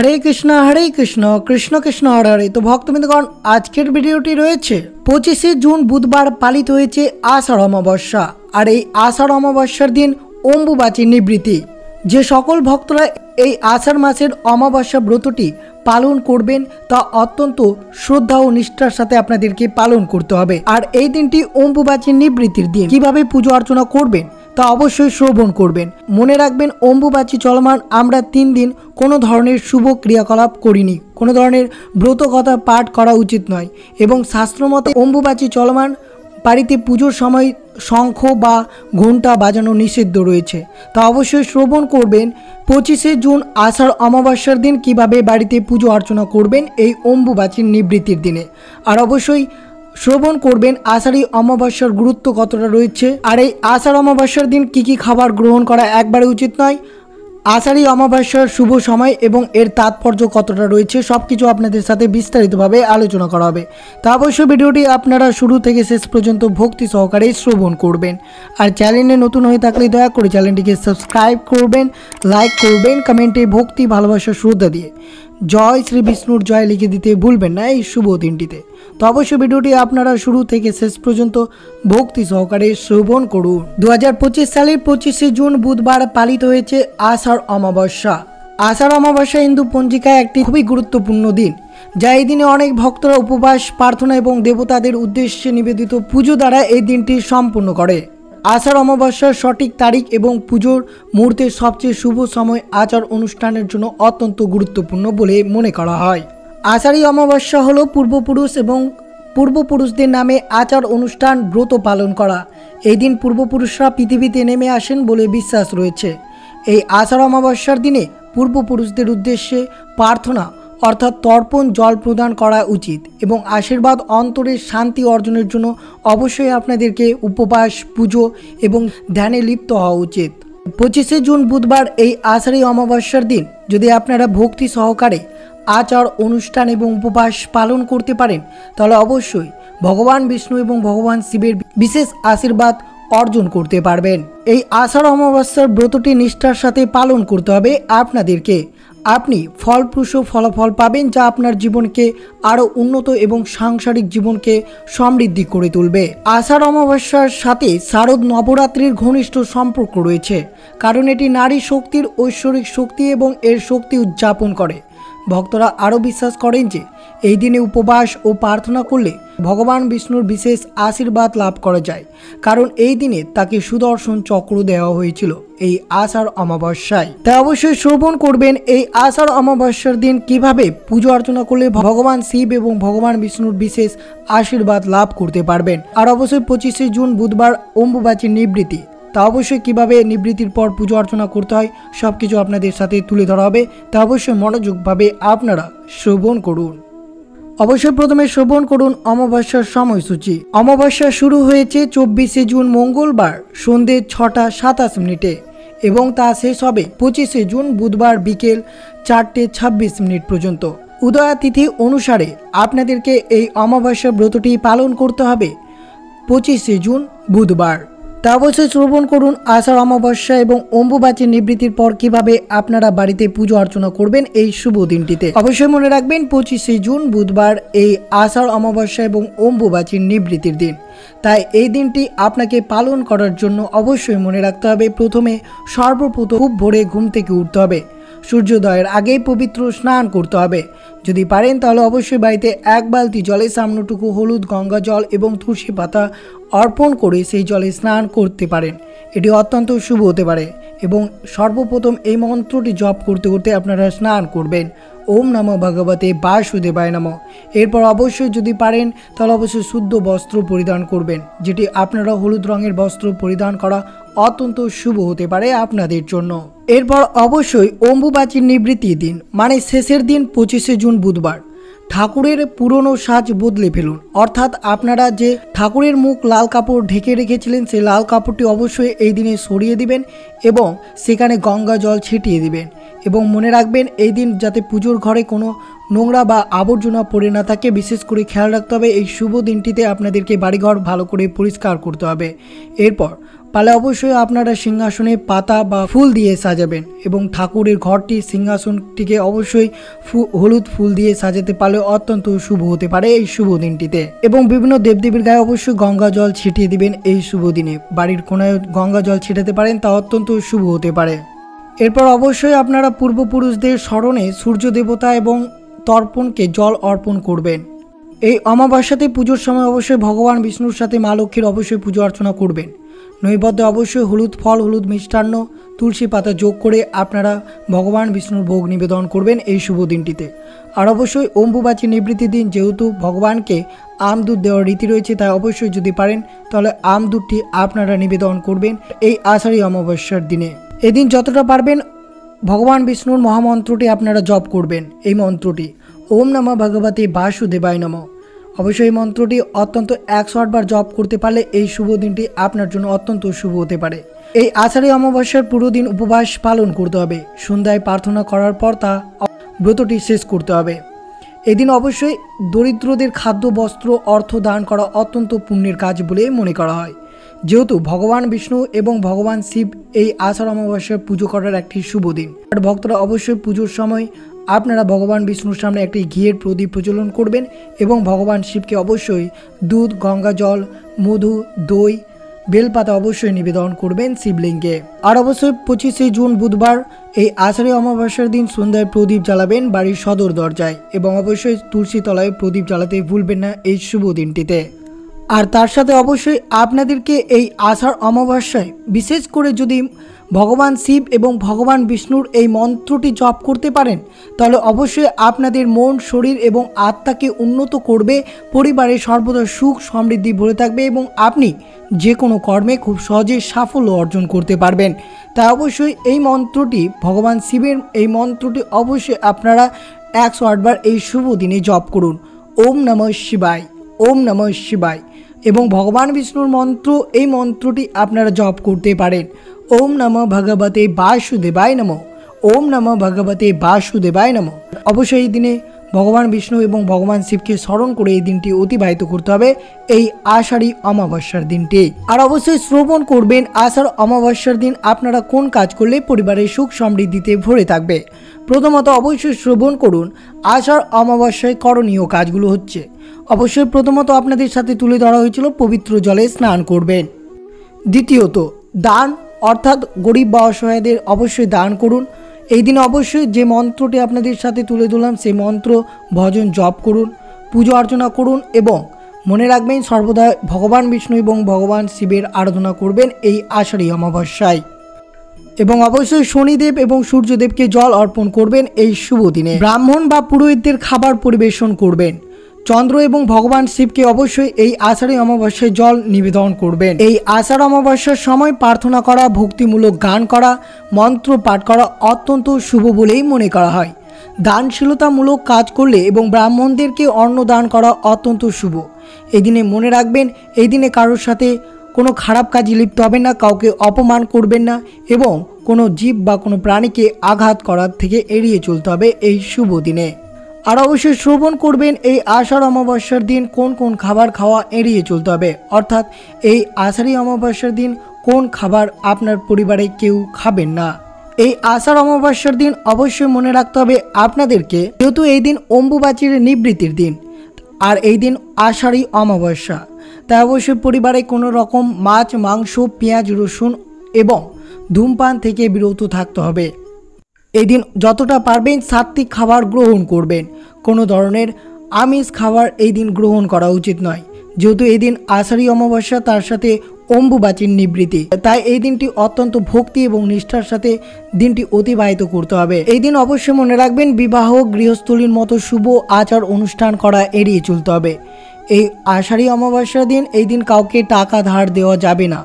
हरे कृष्ण कृष्ण कृष्ण हरे हरे। तो भक्तबिंदगण आजकेर भिडियोटी रयेछे 25 जून बुधवार पालित हयेछे आषाढ़ अमाबस्या। और এই आषाढ़ अमाबस्यार दिन অম্বুবাচী निवृत्ति। যে সকল ভক্তরা এই আষাঢ় মাসের অমাবস্যা ব্রতটি পালন করবেন তা অত্যন্ত শ্রদ্ধা ও নিষ্ঠার সাথে আপনাদেরকে পালন করতে হবে। আর এই দিনটি অম্বুবাচী নিবৃত্তির দিন। কিভাবে পূজা অর্চনা করবেন তা অবশ্যই শ্রবণ করবেন। মনে রাখবেন অম্বুবাচী চলমান আমরা 3 দিন কোনো ধরনের শুভ ক্রিয়াকলাপ করিনি, কোনো ধরনের ব্রত কথা পাঠ করা উচিত নয় এবং শাস্ত্রমতে অম্বুবাচী চলমান বাড়িতে পুজোর সময় শঙ্খ বা ঘণ্টা বাজানো নিষিদ্ধ রয়েছে। তা অবশ্যই শ্রবণ করবেন 25 জুন আষাঢ় অমাবস্যার দিন কিভাবে বাড়িতে পুজো অর্চনা করবেন এই অম্বুবাচীর নিবৃত্তির দিনে। আর অবশ্যই শ্রবণ করবেন আষাঢ়ী অমাবস্যার গুরুত্ব কতটা রয়েছে আর এই আষাঢ় অমাবস্যার দিন কি কি খাবার গ্রহণ করা একবারে উচিত নয়, আষাঢ়ী অমাবস্যার শুভ সময় এবং এর তাৎপর্য কতটা রয়েছে সবকিছু আপনাদের সাথে বিস্তারিতভাবে আলোচনা করা হবে। তা অবশ্যই ভিডিওটি আপনারা শুরু থেকে শেষ পর্যন্ত ভক্তি সহকারে শ্রবণ করবেন। আর চ্যানেলে নতুন হয়ে থাকলে দয়া করে চ্যানেলটিকে সাবস্ক্রাইব করবেন, লাইক করবেন, কমেন্টে ভক্তি ভালোবাসা শ্রদ্ধা দিয়ে জয় শ্রী বিষ্ণুর জয় লিখে দিতে ভুলবেন না এই শুভ দিনটিতে। তো অবশ্যই ভিডিওটি আপনারা শুরু থেকে শেষ পর্যন্ত ভক্তি সহকারে শ্রবণ করুন। 2025 সালের 25 জুন বুধবার পালিত হয়েছে আষাঢ় অমাবস্যা। আষাঢ় অমাবস্যা হিন্দু পঞ্জিকায় একটি খুবই গুরুত্বপূর্ণ দিন, যা এই দিনে অনেক ভক্তরা উপবাস, প্রার্থনা এবং দেবতাদের উদ্দেশ্যে নিবেদিত পুজো দ্বারা এই দিনটি সম্পূর্ণ করে। আষাঢ় অমাবস্যার সঠিক তারিখ এবং পুজোর মুহূর্তের সবচেয়ে শুভ সময় আচার অনুষ্ঠানের জন্য অত্যন্ত গুরুত্বপূর্ণ বলে মনে করা হয়। আষাঢ়ী অমাবস্যা হলো পূর্বপুরুষদের নামে আচার অনুষ্ঠান ব্রত পালন করা। এই দিন পূর্বপুরুষরা পৃথিবীতে নেমে আসেন বলে বিশ্বাস রয়েছে। এই আষাঢ় অমাবস্যার দিনে পূর্বপুরুষদের উদ্দেশ্যে প্রার্থনা অর্থাৎ তর্পণ জল প্রদান করা উচিত এবং আশীর্বাদ অন্তরের শান্তি অর্জনের জন্য অবশ্যই আপনাদেরকে উপবাস, পুজো এবং ধ্যানে লিপ্ত হওয়া উচিত। 25 জুন বুধবার এই আষাঢ়ী অমাবস্যার দিন যদি আপনারা ভক্তি সহকারে আচার অনুষ্ঠান এবং উপবাস পালন করতে পারেন তাহলে অবশ্যই ভগবান বিষ্ণু এবং ভগবান শিবের বিশেষ আশীর্বাদ অর্জন করতে পারবেন। এই আষাঢ় অমাবস্যার ব্রতটি নিষ্ঠার সাথে পালন করতে হবে আপনাদেরকে। আপনি ফলপ্রসূ ফলাফল পাবেন যা আপনার জীবনকে আরও উন্নত এবং সাংসারিক জীবনকে সমৃদ্ধি করে তুলবে। আষাঢ় অমাবস্যার সাথে শারদ নবরাত্রির ঘনিষ্ঠ সম্পর্ক রয়েছে, কারণ এটি নারী শক্তির ঐশ্বরিক শক্তি এবং এর শক্তি উদযাপন করে। ভক্তরা আরও বিশ্বাস করেন যে এই দিনে উপবাস ও প্রার্থনা করলে ভগবান বিষ্ণুর বিশেষ আশীর্বাদ লাভ করা যায়, কারণ এই দিনে তাকে সুদর্শন চক্র দেওয়া হয়েছিল এই আষাঢ় অমাবস্যায়। তাই অবশ্যই শ্রবণ করবেন এই আষাঢ় অমাবস্যার দিন কিভাবে পুজো অর্চনা করলে ভগবান শিব এবং ভগবান বিষ্ণুর বিশেষ আশীর্বাদ লাভ করতে পারবেন। আর অবশ্যই 25 জুন বুধবার অম্বুবাচী নিবৃত্তি, তা অবশ্যই কীভাবে নিবৃত্তির পর পুজো অর্চনা করতে হয় সব কিছু আপনাদের সাথে তুলে ধরা হবে। তা অবশ্যই মনোযোগভাবে আপনারা শ্রবণ করুন। অবশ্যই প্রথমে শ্রবণ করুন অমাবস্যার সময়সূচি। অমাবস্যা শুরু হয়েছে 24 জুন মঙ্গলবার সন্ধ্যে 6টা 27 মিনিটে এবং তা শেষ হবে 25 জুন বুধবার বিকেল 4টে 26 মিনিট পর্যন্ত। উদয়া তিথি অনুসারে আপনাদেরকে এই অমাবস্যা ব্রতটি পালন করতে হবে 25 জুন বুধবার। তা অবশ্যই শ্রবণ করুন আষাঢ় অমাবস্যা এবং অম্বুবাচী নিবৃত্তির পর কিভাবে আপনারা বাড়িতে পুজো অর্চনা করবেন এই শুভ দিনটিতে। অবশ্যই মনে রাখবেন 25 জুন বুধবার এই আষাঢ় অমাবস্যা এবং অম্বুবাচী নিবৃত্তির দিন। তাই এই দিনটি আপনাকে পালন করার জন্য অবশ্যই মনে রাখতে হবে প্রথমে সর্বপ্রথম খুব ভোরে ঘুম থেকে উঠতে হবে, সূর্যোদয়ের আগেই পবিত্র স্নান করতে হবে। যদি পারেন তাহলে অবশ্যই বাড়িতে 1 বালতি জলে সামান্যটুকু হলুদ, গঙ্গা জল এবং তুলসী পাতা অর্পণ করে সেই জলে স্নান করতে পারেন। এটি অত্যন্ত শুভ হতে পারে এবং সর্বপ্রথম এই মন্ত্রটি জপ করতে করতে আপনারা স্নান করবেন, ওম নমো ভগবতে বাসুদেবায় নমঃ। এরপর অবশ্যই যদি পারেন তাহলে অবশ্যই শুদ্ধ বস্ত্র পরিধান করবেন, যেটি আপনারা হলুদ রঙের বস্ত্র পরিধান করা অত্যন্ত শুভ হতে পারে আপনাদের জন্য। এরপর অবশ্যই অম্বুবাচীর নিবৃত্তির দিন মানে শেষের দিন 25 জুন বুধবার ঠাকুরের পুরনো সাজ বদলে ফেলুন। অর্থাৎ আপনারা যে ঠাকুরের মুখ লাল কাপড় ঢেকে রেখেছিলেন সেই লাল কাপড়টি অবশ্যই এই দিনে সরিয়ে দিবেন এবং সেখানে গঙ্গা জল ছিটিয়ে দিবেন এবং মনে রাখবেন এই দিন যাতে পুজোর ঘরে কোনো নোংরা বা আবর্জনা পড়ে না থাকে বিশেষ করে খেয়াল রাখতে হবে। এই শুভ দিনটিতে আপনাদেরকে বাড়িঘর ভালো করে পরিষ্কার করতে হবে। এরপর পারলে অবশ্যই আপনারা সিংহাসনে পাতা বা ফুল দিয়ে সাজাবেন এবং ঠাকুরের ঘরটি সিংহাসনটিকে অবশ্যই হলুদ ফুল দিয়ে সাজাতে পারলে অত্যন্ত শুভ হতে পারে এই শুভ দিনটিতে। এবং বিভিন্ন দেবদেবীর গায়ে অবশ্যই গঙ্গা জল ছিটিয়ে দিবেন এই শুভ দিনে। বাড়ির কোনায় গঙ্গা জল ছিটাতে পারেন, তা অত্যন্ত শুভ হতে পারে। এরপর অবশ্যই আপনারা পূর্বপুরুষদের স্মরণে সূর্য দেবতা এবং তর্পণকে জল অর্পণ করবেন। এই অমাবস্যাতে পুজোর সময় অবশ্যই ভগবান বিষ্ণুর সাথে মা লক্ষ্মীর অবশ্যই পুজো অর্চনা করবেন। নৈবেদ্যে অবশ্যই হলুদ ফল, হলুদ মিষ্টান্ন, তুলসী পাতা যোগ করে আপনারা ভগবান বিষ্ণুর ভোগ নিবেদন করবেন এই শুভ দিনটিতে। আর অবশ্যই অম্বুবাচী নিবৃত্তির দিন যেহেতু ভগবানকে আম দুধ দেওয়ার রীতি রয়েছে, তাই অবশ্যই যদি পারেন তাহলে আম দুধটি আপনারা নিবেদন করবেন এই আষাঢ়ী অমাবস্যার দিনে। এদিন যতটা পারবেন ভগবান বিষ্ণুর মহামন্ত্রটি আপনারা জপ করবেন। এই মন্ত্রটি ওম নমঃ ভগবতে বাসুদেবায় নমঃ। অবশ্যই এই মন্ত্রটি অত্যন্ত 108 বার জপ করতে পারলে এই শুভ দিনটি আপনার জন্য অত্যন্ত শুভ হতে পারে। এই আষাঢ়ী অমাবস্যার পুরো দিন উপবাস পালন করতে হবে। সন্ধ্যায় প্রার্থনা করার পর তা ব্রতটি শেষ করতে হবে। এদিন অবশ্যই দরিদ্রদের খাদ্য, বস্ত্র, অর্থ দান করা অত্যন্ত পুণ্যের কাজ বলে মনে করা হয়। যেহেতু ভগবান বিষ্ণু এবং ভগবান শিব এই আষাঢ় অমাবস্যার পুজো করার একটি শুভ দিন। আর ভক্তরা অবশ্যই পুজোর সময় আপনারা ভগবান বিষ্ণুর সামনে একটি ঘিয়ের প্রদীপ প্রজ্বলন করবেন এবং ভগবান শিবকে অবশ্যই দুধ, গঙ্গা জল, মধু, দই, বেলপাতা অবশ্যই নিবেদন করবেন শিবলিঙ্গে। আর অবশ্যই 25শে জুন বুধবার এই আষাঢ়ী অমাবস্যার দিন সন্ধ্যায় প্রদীপ জ্বালাবেন বাড়ির সদর দরজায় এবং অবশ্যই তুলসী তলায় প্রদীপ জ্বালাতে ভুলবেন না এই শুভ দিনটিতে। আর তার সাথে অবশ্যই আপনাদেরকে এই আষাঢ় অমাবস্যায় বিশেষ করে যদি ভগবান শিব এবং ভগবান বিষ্ণুর এই মন্ত্রটি জপ করতে পারেন তাহলে অবশ্যই আপনাদের মন, শরীর এবং আত্মাকে উন্নত করবে, পরিবারে সর্বদা সুখ সমৃদ্ধি ভরে থাকবে এবং আপনি যে কোনো কর্মে খুব সহজে সাফল্য অর্জন করতে পারবেন। তাই অবশ্যই এই মন্ত্রটি ভগবান শিবের এই মন্ত্রটি অবশ্যই আপনারা 108 বার এই শুভ দিনে জপ করুন। ওম নমঃ শিবায়, ওম নমঃ শিবায়। এবং ভগবান বিষ্ণুর মন্ত্র এই মন্ত্রটি আপনারা জপ করতে পারেন। ওম নমঃ ভগবতে বাসুদেবায় নমঃ, ওম নমঃ ভগবতে বাসুদেবায় নমঃ। অবশ্যই এই দিনে ভগবান বিষ্ণু এবং ভগবান শিবকে স্মরণ করে এই দিনটি অতিবাহিত করতে হবে এই আষাঢ়ী অমাবস্যার দিনটি। আর অবশ্যই শ্রবণ করবেন আষাঢ় অমাবস্যার দিন আপনারা কোন কাজ করলে পরিবারের সুখ সমৃদ্ধিতে ভরে থাকবে। প্রথমত অবশ্যই শ্রবণ করুন আষাঢ় অমাবস্যায় করণীয় কাজগুলো হচ্ছে। অবশ্যই প্রথমত আপনাদের সাথে তুলে ধরা হয়েছিল পবিত্র জলে স্নান করবেন। দ্বিতীয়ত দান, অর্থাৎ গরিব বা অসহায়দের অবশ্যই দান করুন। এই দিনে অবশ্যই যে মন্ত্রটি আপনাদের সাথে তুলে ধরলাম সেই মন্ত্র ভজন জপ করুন, পুজো অর্চনা করুন এবং মনে রাখবেন সর্বদা ভগবান বিষ্ণু এবং ভগবান শিবের আরাধনা করবেন এই আষাঢ়ী অমাবস্যায়। এবং অবশ্যই শনিদেব এবং সূর্যদেবকে জল অর্পণ করবেন এই শুভ দিনে। ব্রাহ্মণ বা পুরোহিতদের খাবার পরিবেশন করবেন। চন্দ্র এবং ভগবান শিবকে অবশ্যই এই আষাঢ়ী অমাবস্যায় জল নিবেদন করবেন। এই আষাঢ় অমাবস্যার সময় প্রার্থনা করা, ভক্তিমূলক গান করা, মন্ত্র পাঠ করা অত্যন্ত শুভ বলেই মনে করা হয়। দানশীলতামূলক কাজ করলে এবং ব্রাহ্মণদেরকে অন্ন দান করা অত্যন্ত শুভ। এই দিনে মনে রাখবেন এই দিনে কারোর সাথে কোনো খারাপ কাজে লিপ্ত হবেন না, কাউকে অপমান করবেন না এবং কোনো জীব বা কোনো প্রাণীকে আঘাত করার থেকে এড়িয়ে চলতে হবে এই শুভ দিনে। আর অবশ্যই শ্রবণ করবেন এই আষাঢ় অমাবস্যার দিন কোন কোন খাবার খাওয়া এড়িয়ে চলতে হবে, অর্থাৎ এই আষাঢ়ী অমাবস্যার দিন কোন খাবার আপনার পরিবারে কেউ খাবেন না। এই আষাঢ় অমাবস্যার দিন অবশ্যই মনে রাখতে হবে আপনাদেরকে, যেহেতু এই দিন অম্বুবাচীর নিবৃত্তির দিন আর এই দিন আষাঢ়ী অমাবস্যা, তাই অবশ্যই পরিবারে কোনো রকম মাছ, মাংস, পেঁয়াজ, রসুন এবং ধূমপান থেকে বিরত থাকতে হবে। এই দিন যতটা পারবেন সাত্ত্বিক খাবার গ্রহণ করবেন। কোনো ধরনের আমিষ খাবার এই দিন গ্রহণ করা উচিত নয়, যেহেতু এই দিন আষাঢ়ী অমাবস্যা তার সাথে অম্বুবাচীর নিবৃত্তি, তাই এই দিনটি অত্যন্ত ভক্তি এবং নিষ্ঠার সাথে দিনটি অতিবাহিত করতে হবে। এই দিন অবশ্যই মনে রাখবেন বিবাহ, গৃহস্থলীর মতো শুভ আচার অনুষ্ঠান করা এড়িয়ে চলতে হবে। এই আষাঢ়ী অমাবস্যার দিন এই দিন কাউকে টাকা ধার দেওয়া যাবে না।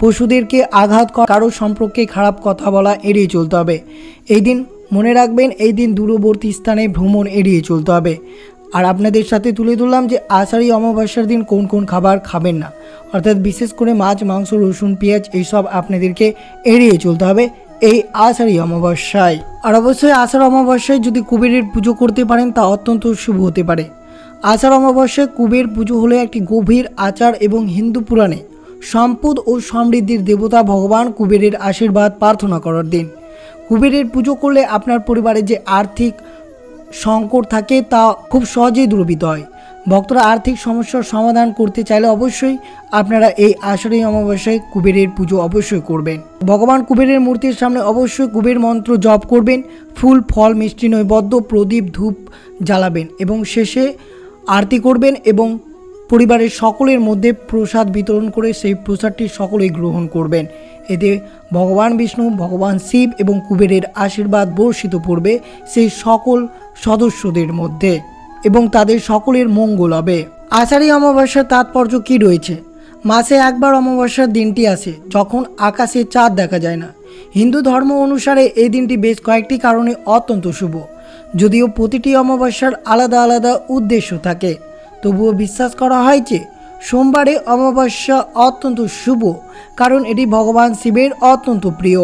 পশুদেরকে আঘাত করা, কারো সম্পর্কে খারাপ কথা বলা এড়িয়ে চলতে হবে। এই দিন মনে রাখবেন এই দিন দূরবর্তী স্থানে ভ্রমণ এড়িয়ে চলতে হবে। আর আপনাদের সাথে তুলে ধরলাম যে আষাঢ়ী অমাবস্যার দিন কোন কোন খাবার খাবেন না, অর্থাৎ বিশেষ করে মাছ, মাংস, রসুন, পেঁয়াজ এইসব আপনাদেরকে এড়িয়ে চলতে হবে এই আষাঢ়ী অমাবস্যায়। আর অবশ্যই আষাঢ় অমাবস্যায় যদি কুবেরের পুজো করতে পারেন তা অত্যন্ত শুভ হতে পারে। আষাঢ় অমাবস্যায় কুবের পুজো হলো একটি গভীর আচার এবং হিন্দু পুরাণে সম্পদ ও সমৃদ্ধির দেবতা ভগবান কুবেরের আশীর্বাদ প্রার্থনা করার দিন। কুবেরের পুজো করলে আপনার পরিবারে যে আর্থিক সংকট থাকে তা খুব সহজেই দূরীভূত হয়। ভক্তরা আর্থিক সমস্যার সমাধান করতে চাইলে অবশ্যই আপনারা এই আষাঢ়ী অমাবস্যায় কুবেরের পুজো অবশ্যই করবেন। ভগবান কুবেরের মূর্তির সামনে অবশ্যই কুবের মন্ত্র জপ করবেন, ফুল ফল মিষ্টি নৈবেদ্য প্রদীপ ধূপ জ্বালাবেন এবং শেষে আরতি করবেন এবং পরিবারের সকলের মধ্যে প্রসাদ বিতরণ করে সেই প্রসাদটি সকলেই গ্রহণ করবেন। এতে ভগবান বিষ্ণু, ভগবান শিব এবং কুবেরের আশীর্বাদ বর্ষিত পড়বে সেই সকল সদস্যদের মধ্যে এবং তাদের সকলের মঙ্গল হবে। আষাঢ়ী অমাবস্যার তাৎপর্য কী রয়েছে? মাসে একবার অমাবস্যার দিনটি আসে যখন আকাশে চাঁদ দেখা যায় না। হিন্দু ধর্ম অনুসারে এই দিনটি বেশ কয়েকটি কারণে অত্যন্ত শুভ। যদিও প্রতিটি অমাবস্যার আলাদা আলাদা উদ্দেশ্য থাকে, তবুও বিশ্বাস করা হয় যে সোমবারে অমাবস্যা অত্যন্ত শুভ, কারণ এটি ভগবান শিবের অত্যন্ত প্রিয়।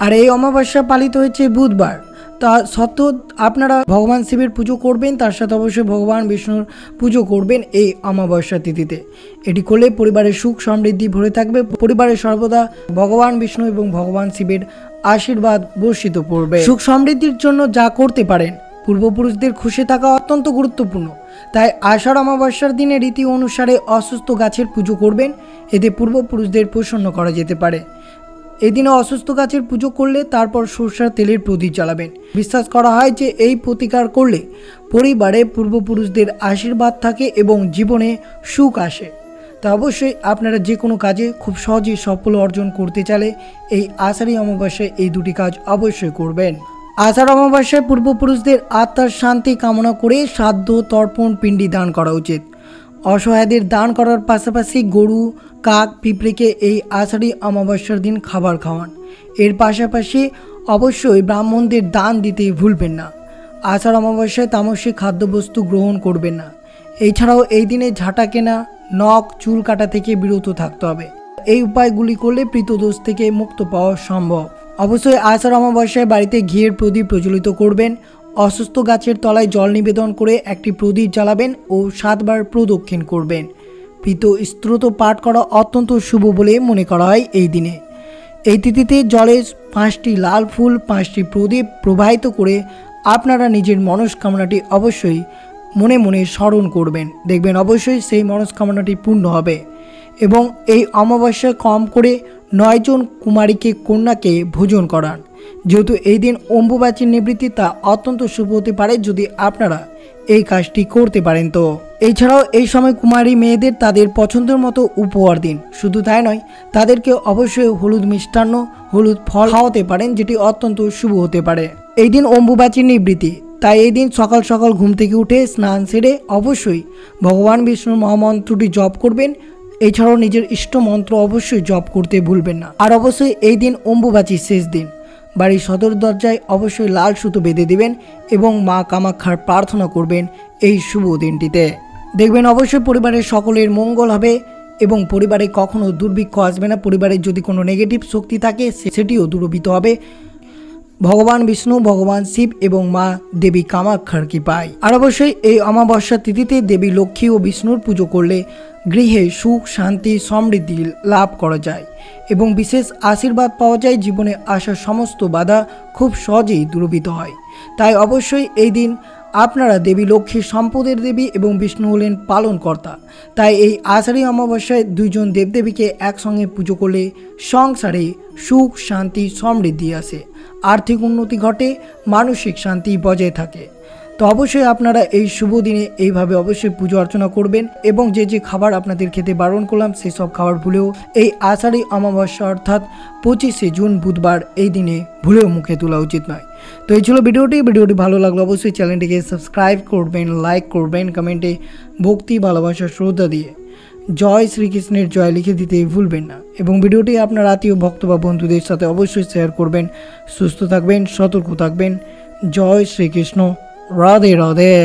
আর এই অমাবস্যা পালিত হয়েছে বুধবার। তা সত্ত্বেও আপনারা ভগবান শিবের পুজো করবেন, তার সাথে অবশ্যই ভগবান বিষ্ণুর পুজো করবেন এই অমাবস্যা তিথিতে। এটি করলে পরিবারের সুখ সমৃদ্ধি ভরে থাকবে, পরিবারের সর্বদা ভগবান বিষ্ণু এবং ভগবান শিবের আশীর্বাদ বর্ষিত পড়বে। সুখ সমৃদ্ধির জন্য যা করতে পারেন, পূর্বপুরুষদের খুশি থাকা অত্যন্ত গুরুত্বপূর্ণ। তাই আষাঢ় অমাবস্যার দিনে রীতি অনুসারে অসুস্থ গাছের পুজো করবেন, এতে পূর্বপুরুষদের প্রসন্ন করা যেতে পারে। এদিনে অসুস্থ গাছের পুজো করলে তারপর সরষের তেলের প্রদীপ জ্বালাবেন। বিশ্বাস করা হয় যে এই প্রতিকার করলে পরিবারে পূর্বপুরুষদের আশীর্বাদ থাকে এবং জীবনে সুখ আসে। তা অবশ্যই আপনারা যে কোনো কাজে খুব সহজেই সাফল্য অর্জন করতে চাইলে এই আষাঢ়ী অমাবস্যায় এই দুটি কাজ অবশ্যই করবেন। আষাঢ় অমাবস্যায় পূর্বপুরুষদের আত্মার শান্তি কামনা করে শ্রাদ্ধ তর্পণ পিণ্ডি দান করা উচিত। অসহায়দের দান করার পাশাপাশি গরু, কাক, পিঁপড়েকে এই আষাঢ়ী অমাবস্যার দিন খাবার খাওয়ান। এর পাশাপাশি অবশ্যই ব্রাহ্মণদের দান দিতে ভুলবেন না। আষাঢ় অমাবস্যায় তামসিক খাদ্যবস্তু গ্রহণ করবেন না। এছাড়াও এই দিনে ঝাঁটা কেনা, নখ, চুল কাটা থেকে বিরত থাকতে হবে। এই উপায়গুলি করলে পিতৃদোষ থেকে মুক্ত পাওয়া সম্ভব। অবশ্যই আষাঢ় অমাবস্যায় বাড়িতে ঘিয়ের প্রদীপ প্রজ্বলিত করবেন। অসুস্থ গাছের তলায় জল নিবেদন করে একটি প্রদীপ জ্বালাবেন ও 7 বার প্রদক্ষিণ করবেন। পিত স্তোত্র পাঠ করা অত্যন্ত শুভ বলে মনে করা হয় এই দিনে। এই তিথিতে জলে 5টি লাল ফুল, 5টি প্রদীপ প্রবাহিত করে আপনারা নিজের মনস্কামনাটি অবশ্যই মনে মনে স্মরণ করবেন। দেখবেন অবশ্যই সেই মনস্কামনাটি পূর্ণ হবে। এবং এই অমাবস্যায় কম করে 9 জন কুমারীকে, কন্যাকে ভোজন করান। যেহেতু এই দিন অম্বুবাচীর নিবৃত্তি, তা অত্যন্ত শুভ হতে পারে যদি আপনারা এই কাজটি করতে পারেন। তো এছাড়াও এই সময় কুমারী মেয়েদের তাদের পছন্দের মতো উপহার দিন। শুধু তাই নয়, তাদেরকে অবশ্যই হলুদ মিষ্টান্ন, হলুদ ফল খাওয়াতে পারেন, যেটি অত্যন্ত শুভ হতে পারে। এই দিন অম্বুবাচীর নিবৃত্তি, তাই এই দিন সকাল সকাল ঘুম থেকে উঠে স্নান সেরে অবশ্যই ভগবান বিষ্ণুর মহামন্ত্রটি জপ করবেন। এছাড়াও নিজের ইষ্ট মন্ত্র অবশ্যই জপ করতে ভুলবেন না। আর অবশ্যই এই দিন অম্বুবাচীর শেষ দিন। বাড়ির সদর দরজায় অবশ্যই লাল সুতো বেঁধে দিবেন এবং মা কামাখ্যার প্রার্থনা করবেন এই শুভ দিনটিতে। দেখবেন অবশ্যই পরিবারের সকলের মঙ্গল হবে এবং পরিবারে কখনো দুর্ভিক্ষ আসবে না। পরিবারের যদি কোনো নেগেটিভ শক্তি থাকে সেটিও দূরীভূত হবে ভগবান বিষ্ণু, ভগবান শিব এবং মা দেবী কামাখ্যার কৃপায়। আর অবশ্যই এই অমাবস্যা তিথিতে দেবী লক্ষ্মী ও বিষ্ণুর পুজো করলে গৃহে সুখ, শান্তি, সমৃদ্ধি লাভ করা যায় এবং বিশেষ আশীর্বাদ পাওয়া যায়। জীবনে আসা সমস্ত বাধা খুব সহজেই দূরীভূত হয়। তাই অবশ্যই এই দিন আপনারা দেবী লক্ষ্মী সম্পদের দেবী এবং বিষ্ণু হলেন পালনকর্তা। তাই এই আষাঢ়ী অমাবস্যায় 2 জন দেবদেবীকে একসঙ্গে পুজো করলে সংসারে সুখ, শান্তি, সমৃদ্ধি আসে, আর্থিক উন্নতি ঘটে, মানসিক শান্তি বজায় থাকে। তো অবশ্যই আপনারা এই শুভ দিনে এইভাবে অবশ্যই পুজো অর্চনা করবেন এবং যে যে খাবার আপনাদের খেতে বারণ করলাম সেই সব খাবার ভুলেও এই আষাঢ়ী অমাবস্যা অর্থাৎ 25শে জুন বুধবার এই দিনে ভুলেও মুখে তোলা উচিত নয়। তো এই ছিল ভিডিওটি ভালো লাগলো অবশ্যই চ্যানেলটিকে সাবস্ক্রাইব করবেন, লাইক করবেন, কমেন্টে ভক্তি, ভালোবাসা, শ্রদ্ধা দিয়ে জয় শ্রীকৃষ্ণের জয় লিখে দিতে ভুলবেন না এবং ভিডিওটি আপনার আত্মীয় ভক্ত বা বন্ধুদের সাথে অবশ্যই শেয়ার করবেন। সুস্থ থাকবেন, সতর্ক থাকবেন। জয় শ্রীকৃষ্ণ। রাধে রাধে।